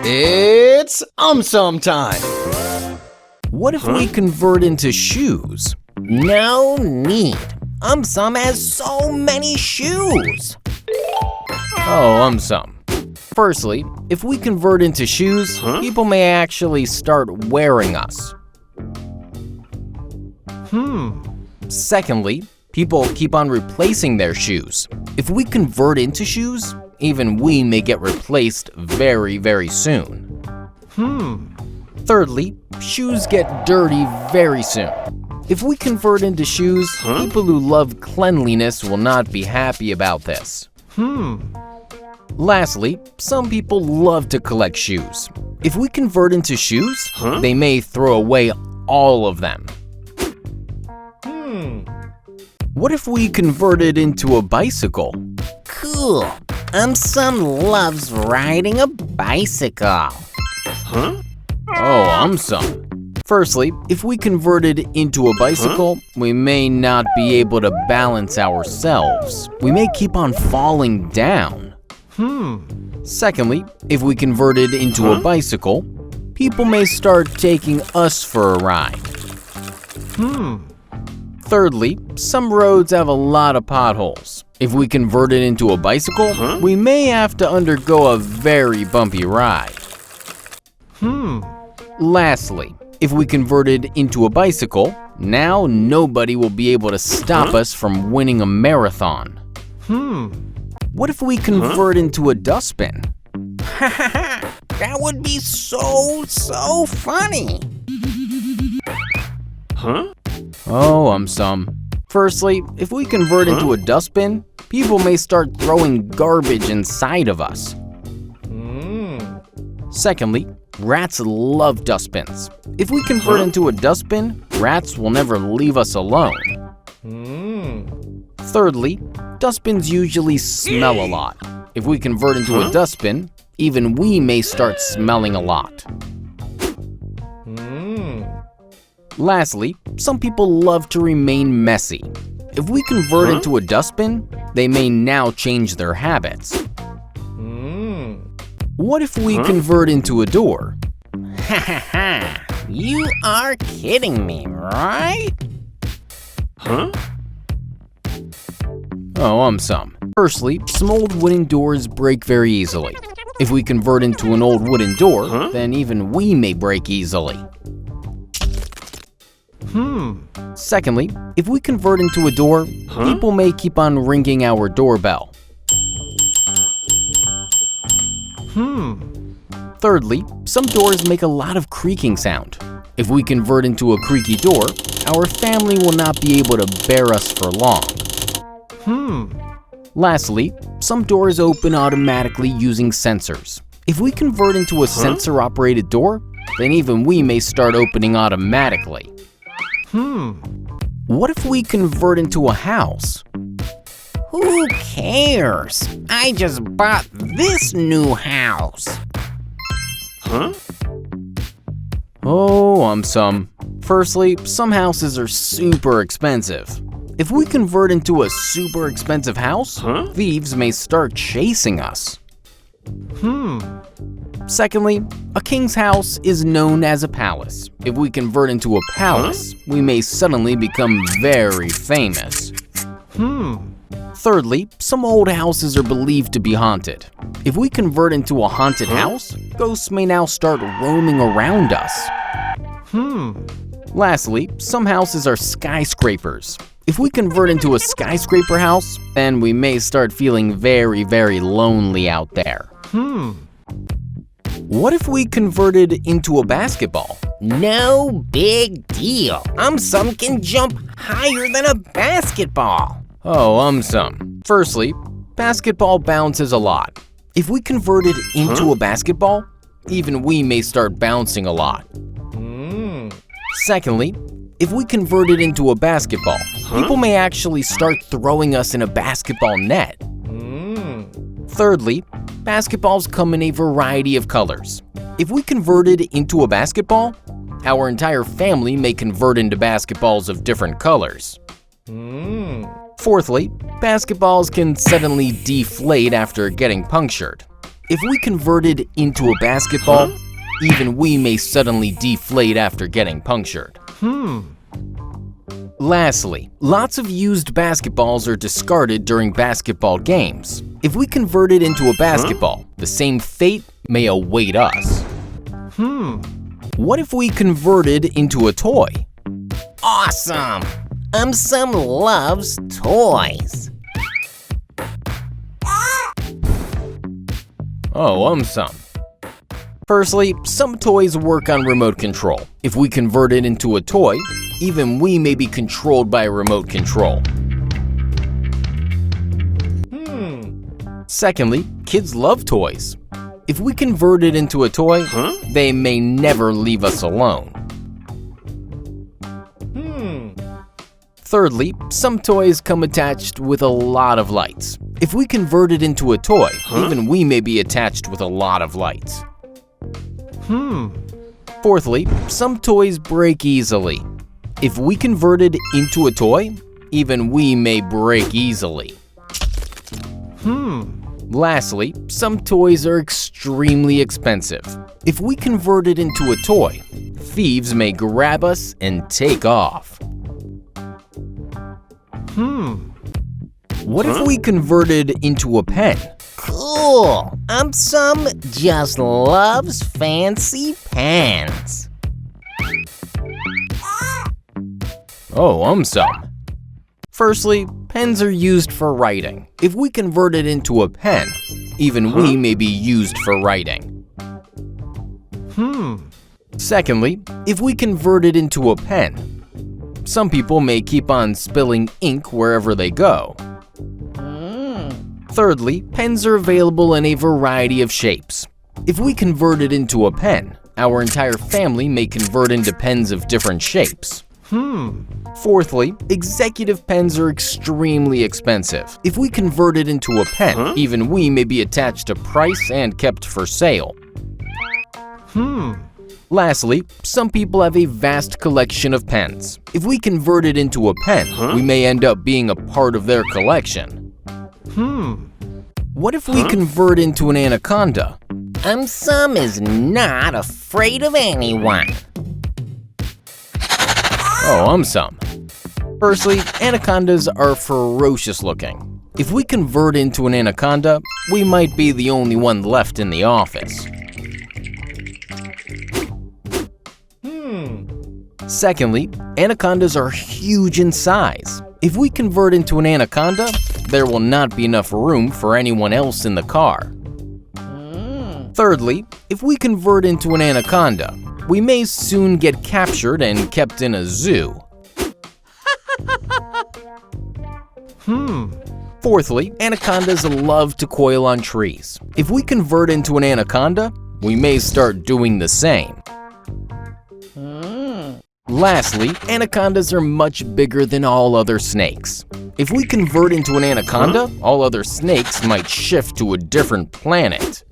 It's AumSum time! What if we convert into shoes? No need. AumSum has so many shoes. Oh, AumSum. Firstly, if we convert into shoes, people may actually start wearing us. Secondly, people keep on replacing their shoes. If we convert into shoes, even we may get replaced very, very soon. Thirdly, shoes get dirty very soon. If we convert into shoes, people who love cleanliness will not be happy about this. Lastly, some people love to collect shoes. If we convert into shoes, they may throw away all of them. What if we converted into a bicycle? Cool. AumSum loves riding a bicycle. Oh, AumSum. Firstly, if we converted into a bicycle, we may not be able to balance ourselves. We may keep on falling down. Secondly, if we converted into a bicycle, people may start taking us for a ride. Thirdly, some roads have a lot of potholes. If we converted into a bicycle, we may have to undergo a very bumpy ride. Lastly, if we converted into a bicycle, now nobody will be able to stop us from winning a marathon. What if we convert into a dustbin? That would be so funny. Oh, AumSum. Firstly, if we convert into a dustbin, people may start throwing garbage inside of us. Secondly, rats love dustbins. If we convert into a dustbin, rats will never leave us alone. Thirdly, dustbins usually smell a lot. If we convert into a dustbin, even we may start smelling a lot. Lastly, some people love to remain messy. If we convert into a dustbin, they may now change their habits. What if we convert into a door? You are kidding me, right? Oh, AumSum. Firstly, some old wooden doors break very easily. If we convert into an old wooden door, then even we may break easily. Secondly, if we convert into a door, people may keep on ringing our doorbell. Thirdly, some doors make a lot of creaking sound. If we convert into a creaky door, our family will not be able to bear us for long. Lastly, some doors open automatically using sensors. If we convert into a sensor-operated door, then even we may start opening automatically. What if we convert into a house? Who cares? I just bought this new house. Oh, AumSum. Firstly, some houses are super expensive. If we convert into a super expensive house, thieves may start chasing us. Secondly, a king's house is known as a palace. If we convert into a palace, we may suddenly become very famous. Thirdly, some old houses are believed to be haunted. If we convert into a haunted house, ghosts may now start roaming around us. Lastly, some houses are skyscrapers. If we convert into a skyscraper house, then we may start feeling very, very lonely out there. What if we converted into a basketball? No big deal. AumSum can jump higher than a basketball. Oh, AumSum. Firstly, basketball bounces a lot. If we converted into a basketball, even we may start bouncing a lot. Secondly, if we converted into a basketball, people may actually start throwing us in a basketball net. Thirdly, basketballs come in a variety of colors. If we converted into a basketball, our entire family may convert into basketballs of different colors. Fourthly, basketballs can suddenly deflate after getting punctured. if we convert it into a basketball, even we may suddenly deflate after getting punctured. Lastly, lots of used basketballs are discarded during basketball games. If we convert it into a basketball, the same fate may await us. What if we convert it into a toy? Awesome! AumSum loves toys. Oh, AumSum. Firstly, some toys work on remote control. If we convert it into a toy, even we may be controlled by a remote control. Secondly, kids love toys. If we convert it into a toy, they may never leave us alone. Thirdly, some toys come attached with a lot of lights. If we convert it into a toy, even we may be attached with a lot of lights. Fourthly, some toys break easily. If we convert it into a toy, even we may break easily. Lastly, some toys are extremely expensive. If we convert it into a toy, thieves may grab us and take off. What if we converted into a pen? Cool! AumSum just loves fancy pens. Oh, AumSum. Firstly, pens are used for writing. If we convert it into a pen, even we may be used for writing. Secondly, if we convert it into a pen, some people may keep on spilling ink wherever they go. Thirdly, pens are available in a variety of shapes. If we convert it into a pen, our entire family may convert into pens of different shapes. Fourthly, executive pens are extremely expensive. If we convert it into a pen, even we may be attached to price and kept for sale. Lastly, some people have a vast collection of pens. If we convert it into a pen, we may end up being a part of their collection. What if we convert into an anaconda? AumSum is not afraid of anyone. Oh, AumSum. Firstly, anacondas are ferocious looking. If we convert into an anaconda, we might be the only one left in the office. Secondly, anacondas are huge in size. If we convert into an anaconda, there will not be enough room for anyone else in the car. Thirdly, if we convert into an anaconda, we may soon get captured and kept in a zoo. Fourthly, anacondas love to coil on trees. If we convert into an anaconda, we may start doing the same. Lastly, anacondas are much bigger than all other snakes. If we convert into an anaconda, all other snakes might shift to a different planet.